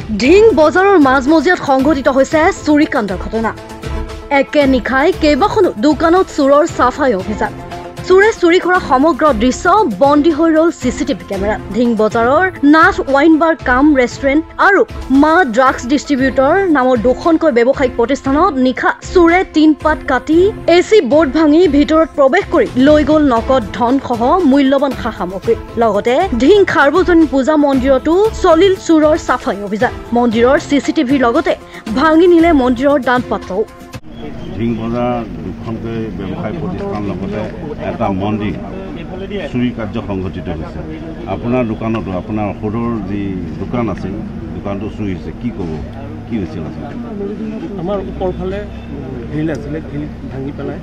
ঢিং বজাৰৰ মাজমজিয়াত সংঘটিত হৈছে চুৰিকাণ্ডৰ ঘটনা। একে নিশাই কেইবাখনো দোকানত চোৰৰ চাফাই অভিযান। চোৰে চুৰি কৰা সমগ্ৰ দৃশ্য বন্দী হৈ ৰল চিচিটিভি কেমেৰাত। ঢিং বজাৰৰ নাথ ৱাইন বাৰ কাম ৰেষ্টুৰেণ্ট আৰু মা ড্ৰাগছ ডিষ্ট্ৰিবিউটৰ নামৰ দুখনকৈ ব্যৱসায়িক প্ৰতিষ্ঠানত নিশা চোৰে টিনপাত কাটি এচি বোৰ্ড ভাঙি ভিতৰত প্ৰৱেশ কৰি লৈ গ'ল নগদ ধনসহ মূল্যৱান সা সামগ্ৰী। লগতে ঢিং সাৰ্বজনীন পূজা মন্দিৰতো চলিল চোৰৰ চাফাই অভিযান। মন্দিৰৰ চিচিটিভিৰ লগতে ভাঙি নিলে মন্দিৰৰ দান পাত্ৰও। ঢিং বজাৰ দুখনকৈ ব্যৱসায় প্ৰতিষ্ঠান লগতে এটা মন্দিৰ চুৰি কাৰ্য সংঘটিত হৈছে। আপোনাৰ দোকানতো আপোনাৰ ঔষধৰ যি দোকান আছিল দোকানটো চুৰি হৈছে, কি ক'ব, কি হৈছিল আচলতে? আমাৰ ওপৰফালে গ্ৰিল আছিলে, গ্ৰিল ভাঙি পেলাই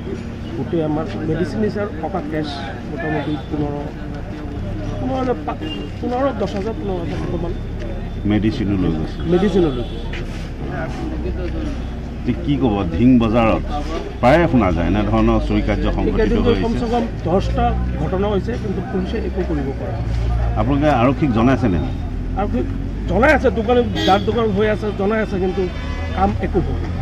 গোটেই আমাৰ মেডিচিন হিচাপে টকা কেছ মোটামুটি 15,000-10,000 টকামান মেডিচিনো লৈ গৈছে। কি ক'ব, ঢিং বজাৰত প্ৰায়ে শুনা যায় এনেধৰণৰ চুৰি কাৰ্য সংঘটিত হৈছে। কমচে কম 10টা ঘটনা হৈছে, কিন্তু পুলিচে একো কৰিব পৰা। আপোনালোকে আৰক্ষীক জনাইছেনে? আৰক্ষীক জনাই আছে, যাৰ দোকান হৈ আছে জনাই আছে, কিন্তু কাম একো হোৱা নাই।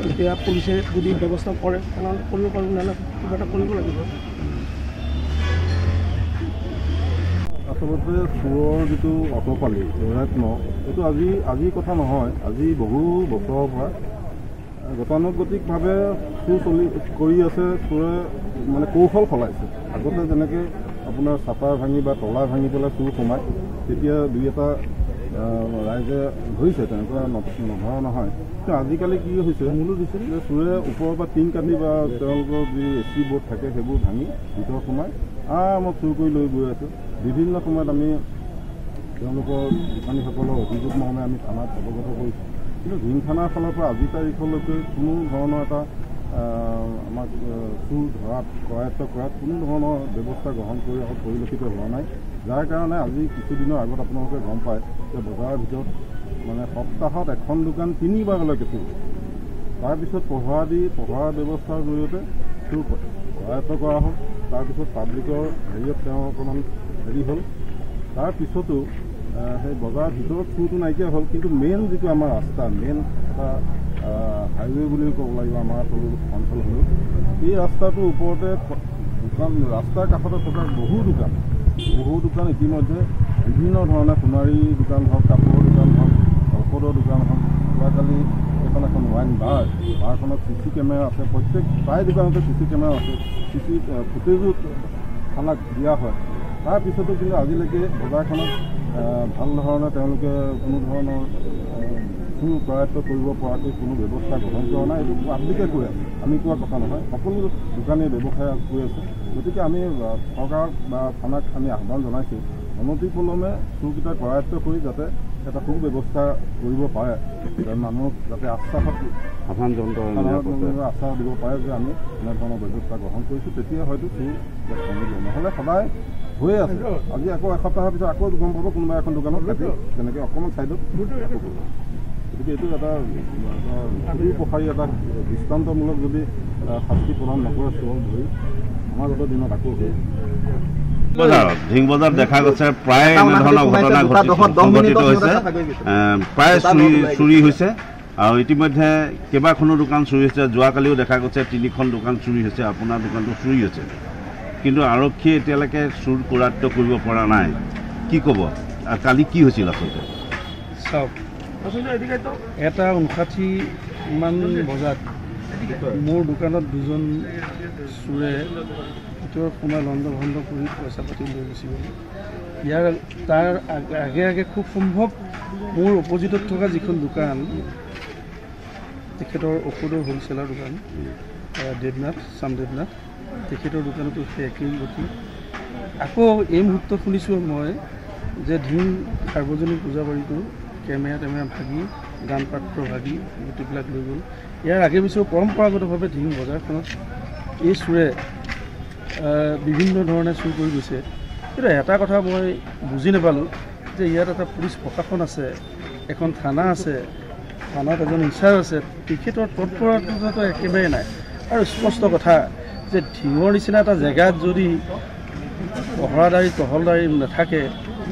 এতিয়া পুলিচে যদি ব্যৱস্থা কৰে তেনেহ'লে কৰিব পাৰিব, নহ'লে কিবা এটা কৰিব লাগিব। আচলতে চোৰৰ যিটো অটপালি প্ৰয়ত্ন এইটো আজিৰ কথা নহয়। আজি বহু বছৰৰ পৰা গতানুগতিকভাৱে চুৰ কৰি আছে। চোৰে মানে কৌশল সলাইছে। আগতে যেনেকৈ আপোনাৰ চাটাৰ ভাঙি বা তলা ভাঙি পেলাই চুৰ সোমায়, তেতিয়া দুই এটা ৰাইজে ধৰিছে, তেনেকুৱা নধৰা নহয়। কিন্তু আজিকালি কি হৈছে, যে চোৰে ওপৰৰ পৰা টিন কাটি বা তেওঁলোকৰ যি এচি বোৰ্ড থাকে সেইবোৰ ভাঙি ভিতৰত সোমাই মই চুৰ কৰি লৈ গৈ আছোঁ। বিভিন্ন সময়ত আমি তেওঁলোকৰ দোকানীসকলৰ অভিযোগ মৰ্মে আমি থানাত অৱগত কৰিছোঁ, কিন্তু ঢিং থানাৰ ফালৰ পৰা আজিৰ তাৰিখলৈকে কোনো ধৰণৰ এটা আমাক চুৰ ধৰাত কৰায়ত্ব কৰাত কোনো ধৰণৰ ব্যৱস্থা গ্ৰহণ কৰি পৰিলক্ষিত হোৱা নাই। যাৰ কাৰণে আজি কিছুদিনৰ আগত আপোনালোকে গম পায় যে বজাৰৰ ভিতৰত মানে সপ্তাহত এখন দোকান 3বাৰলৈকে চুৰ। তাৰপিছত পহৰা ব্যৱস্থাৰ জৰিয়তে চুৰ কৰায়ত্ব কৰা হ'ল। তাৰপিছত পাব্লিকৰ হেৰিয়ত তেওঁ অকণমান হেৰি হ'ল। তাৰপিছতো সেই বজাৰৰ ভিতৰত চুৰটো নাইকিয়া হ'ল, কিন্তু মেইন যিটো আমাৰ ৰাস্তা, মেইন এটা হাইৱে বুলি ক'ব লাগিব আমাৰ অঞ্চল হ'লেও, এই ৰাস্তাটোৰ ওপৰতে ৰাস্তাৰ কাষতে থকা বহু দোকান ইতিমধ্যে বিভিন্ন ধৰণে সোণাৰী দোকান হওক, কাপোৰৰ দোকান হওক, ঔষধৰ দোকান হওক, যোৱাকালি এখন ৱাইন বাৰখনত চিচি কেমেৰা আছে। প্ৰায় দোকানতে চিচি কেমেৰা আছে। চিচি ফুটেজো থানাক দিয়া হয়। তাৰপিছতো কিন্তু আজিলৈকে বজাৰখনত ভাল ধৰণে তেওঁলোকে কোনো ধৰণৰ চুৰ কৰায়ত্ব কৰিব পৰাকৈ কোনো ব্যৱস্থা গ্ৰহণ কৰা নাই। এইটো পাব্লিকে কৈ আছে, আমি কোৱা কথা নহয়। সকলো দোকানী ব্যৱসায় কৈ আছে। গতিকে আমি চৰকাৰক বা থানাক আমি আহ্বান জনাইছোঁ, অনতিপলমে চুৰকেইটা কৰায়ত্ব কৰি যাতে এটা সুব্যৱস্থা কৰিব পাৰে, মানুহক যাতে আশ্বাস দিব পাৰে যে আমি এনেধৰণৰ ব্যৱস্থা গ্ৰহণ কৰিছোঁ। তেতিয়া হয়তো চুৰ কমিব, নহ'লে সদায় হৈয়ে আছে। আজি আকৌ এসপ্তাহৰ পিছত আকৌ গম পাব কোনোবা এখন দোকানত কাটি তেনেকৈ অকণমান ছাইডত। গতিকে এইটো এটা সুপ্ৰসাৰী এটা দৃষ্টান্তমূলক যদি শাস্তি প্ৰদান নকৰে চোৰ ধৰি সমাজৰ দিনত আকৌ হৈ ঢিং বজাৰত দেখা গৈছে প্ৰায় এনেধৰণৰ ঘটনা সংঘটিত হৈছে। প্ৰায় চুৰি হৈছে আৰু ইতিমধ্যে কেইবাখনো দোকান চুৰি হৈছে। যোৱাকালিও দেখা গৈছে 3খন দোকান চুৰি হৈছে, আপোনাৰ দোকানটো চুৰি হৈছে। কিন্তু আৰক্ষীয়ে এতিয়ালৈকে চুৰ কৰায়ত্ব কৰিব পৰা নাই। কি ক'ব, কালি কি হৈছিল আচলতে? চাওক, এটা 59মান বজাত মোৰ দোকানত দুজন চোৰে ভিতৰত সোমাই লণ্ড কৰি পইচা পাতি লৈ গুচি গ'ল। তাৰ আগে খুব সম্ভৱ মোৰ অপজিটত থকা যিখন দোকান, তেখেতৰ ঔষধৰ হ'লচেলাৰ দোকান দেৱনাথ, তেখেতৰ দোকানতো সেই একেই গতি। আকৌ এই মুহূৰ্তত শুনিছোঁ মই যে ঢিং সাৰ্বজনীন পূজাবাৰীটো কেমেৰা ভাগি, দান পাত্ৰ ভাগি গোটেইবিলাক লৈ গ'ল। ইয়াৰ আগে পিছৰ পৰম্পৰাগতভাৱে ঢিং বজাৰখনত এই চোৰে বিভিন্ন ধৰণে চুৰ কৰি গৈছে। কিন্তু এটা কথা মই বুজি নাপালোঁ যে ইয়াত এটা পুলিচ প্ৰশাসন আছে, এখন থানা আছে, থানাত এজন ইনচাৰ্জ আছে, তেখেতৰ তৎপৰতাটো একেবাৰে নাই। আৰু স্পষ্ট কথা যে ঢিঙৰ নিচিনা এটা জেগাত যদি পহৰাদাৰী টহলদাৰী নাথাকে,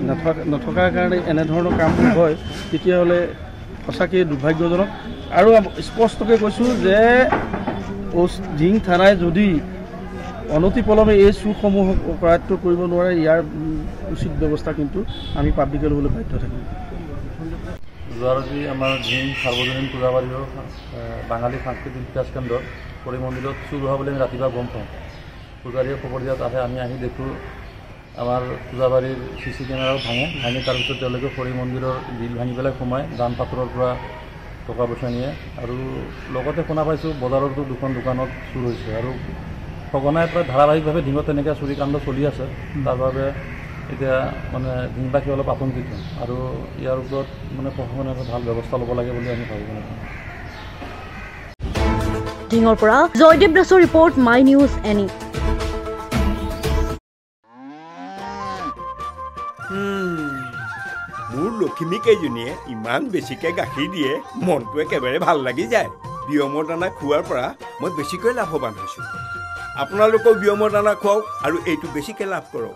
নথকাৰ কাৰণে এনেধৰণৰ কামবোৰ হয় তেতিয়াহ'লে সঁচাকৈ দুৰ্ভাগ্যজনক। আৰু স্পষ্টকৈ কৈছোঁ যে ধিং থানাই যদি অনতিপলমে এই চুৰসমূহক কৰায়ত্ব কৰিব নোৱাৰে ইয়াৰ উচিত ব্যৱস্থা কিন্তু আমি পাব্লিকে ল'বলৈ বাধ্য থাকিম। যোৱাৰাতি আমাৰ ধিং সাৰ্বজনীন পূজাবাৰীৰ বাঙালী সাংস্কৃতিক বিকাশ কেন্দ্ৰত হৰি মন্দিৰত চুৰ হোৱা বুলি আমি ৰাতিপুৱা গম পাওঁ। পূজাৰীয়ে খবৰ দিয়াত আমি আহি দেখোঁ আমাৰ পূজাবাৰীৰ CC কেমেৰাও ভাঙি তাৰপিছত তেওঁলোকে হৰি মন্দিৰৰ গ্ৰিল ভাঙি পেলাই সোমাই দান পাত্ৰৰ পৰা টকা পইচা নিয়ে। আৰু লগতে শুনা পাইছোঁ বজাৰতো দুখন দোকানত চুৰ হৈছে আৰু সঘনাই প্ৰায় ধাৰাবাহিকভাৱে ধিঙত তেনেকৈ চুৰিকাণ্ড চলি আছে। তাৰ বাবে এতিয়া মানে ধিংবাসী অলপ আতংকিত আৰু ইয়াৰ ওপৰত মানে প্ৰশাসনে ভাল ব্যৱস্থা ল'ব লাগে বুলি আমি ভাবিব লাগিব। ধিঙৰ পৰা জয়দেৱ দাসৰ ৰিপৰ্ট, মাই নিউজ এনি। মোৰ লখিমী কেইজনীয়ে ইমান বেছিকৈ গাখীৰ দিয়ে, মনটো একেবাৰে ভাল লাগি যায়। বিয়মৰ দানা খোৱাৰ পৰা মই বেছিকৈ লাভৱান হৈছোঁ। আপোনালোকেও বিয়মৰ দানা খুৱাওক আৰু এইটো বেছিকৈ লাভ কৰক।